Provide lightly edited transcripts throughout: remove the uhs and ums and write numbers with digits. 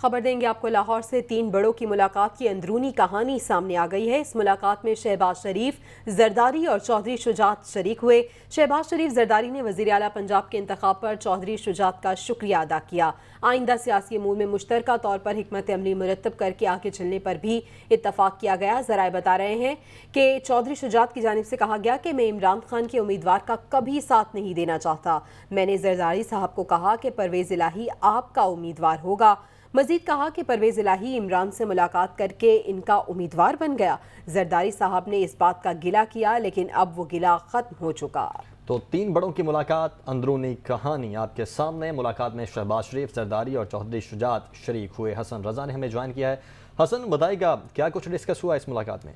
خبر دیں گے آپ کو لاہور سے 3 بڑوں کی ملاقات کی اندرونی کہانی سامنے آ گئی ہے۔ اس ملاقات میں شہباز شریف، زرداری اور چودھری شجاعت شریک ہوئے۔ شہباز شریف زرداری نے وزیر اعلیٰ پنجاب کے انتخاب پر چودھری شجاعت کا شکریہ ادا کیا۔ آئندہ سیاسی امور میں مشترکہ طور پر حکمت عملی مرتب کر کے آگے چلنے پر بھی اتفاق کیا گیا۔ ذرائع بتا رہے ہیں کہ چودھری شجاعت کی جانب سے کہا گیا کہ میں عمران خان کے امیدوار کا کبھی ساتھ نہیں دینا چاہتا۔ میں نے زرداری صاحب کو کہا کہ پرویز الہی آپ کا امیدوار ہوگا۔ مزید کہا کہ پرویز الہی عمران سے ملاقات کر کے ان کا امیدوار بن گیا۔ زرداری صاحب نے اس بات کا گلہ کیا لیکن اب وہ گلہ ختم ہو چکا۔ تو 3 بڑوں کی ملاقات، اندرونی کہانی آپ کے سامنے۔ ملاقات میں شہباز شریف، زرداری اور چودھری شجاعت شریک ہوئے۔ حسن رضا نے ہمیں جوائن کیا ہے۔ حسن بتائے گا کیا کچھ ڈسکس ہوا اس ملاقات میں؟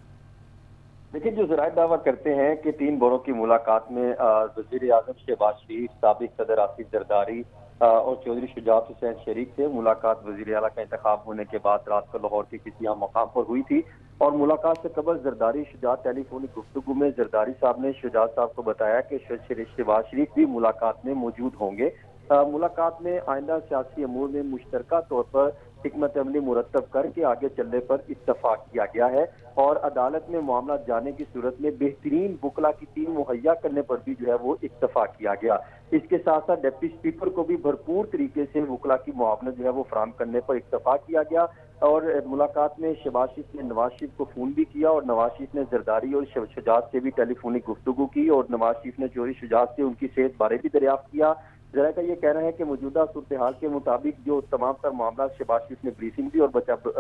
لیکن جو ذرائع دعویٰ کرتے ہیں کہ 3 بڑوں کی ملاقات میں وزیر اعظم شہباز شریف، سابق صدر آصف زرداری اور چودھری شجاعت حسین شریک سے ملاقات وزیر اعلیٰ کا انتخاب ہونے کے بعد رات کو لاہور کے کسی مقام پر ہوئی تھی، اور ملاقات سے قبل زرداری شجاعت ٹیلی فونک گفتگو میں زرداری صاحب نے شجاعت صاحب کو بتایا کہ شہباز شریف بھی ملاقات میں موجود ہوں گے۔ ملاقات میں آئندہ سیاسی امور میں مشترکہ طور پر حکمت عملی مرتب کر کے آگے چلنے پر اتفاق کیا گیا ہے، اور عدالت میں معاملات جانے کی صورت میں بہترین وکلا کی ٹیم مہیا کرنے پر بھی جو ہے وہ اتفاق کیا گیا۔ اس کے ساتھ ساتھ ڈپٹی اسپیکر کو بھی بھرپور طریقے سے وکلا کی معاونت جو ہے وہ فراہم کرنے پر اتفاق کیا گیا، اور ملاقات میں شہباز شریف نے نواز شریف کو فون بھی کیا، اور نواز شریف نے زرداری اور شجاعت سے بھی ٹیلی فونک گفتگو کی، اور نواز شریف نے چودھری شجاعت سے ان کی صحت بارے بھی دریافت کیا۔ ذرائع کا یہ کہنا ہے کہ موجودہ صورتحال کے مطابق جو تمام تر معاملات شہباز شریف نے بریفنگ دی اور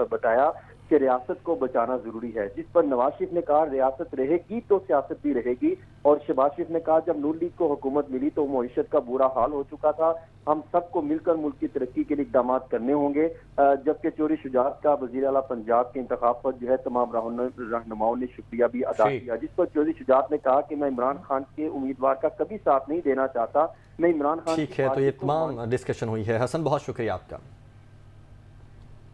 بتایا کہ ریاست کو بچانا ضروری ہے، جس پر نواز شریف نے کہا ریاست رہے گی تو سیاست بھی رہے گی، اور شہباز شریف نے کہا جب نون لیگ کو حکومت ملی تو معیشت کا برا حال ہو چکا تھا، ہم سب کو مل کر ملک کی ترقی کے لیے اقدامات کرنے ہوں گے۔ جبکہ چودھری شجاعت کا وزیر اعلیٰ پنجاب کے انتخاب پر جو ہے تمام رہنماؤں نے شکریہ بھی ادا کیا، جس پر چودھری شجاعت نے کہا کہ میں عمران خان کے امیدوار کا کبھی ساتھ نہیں دینا چاہتا، میں عمران خان ٹھیک ہے، تو یہ تمام ڈسکشن ہوئی ہے۔ حسن بہت شکریہ آپ کا۔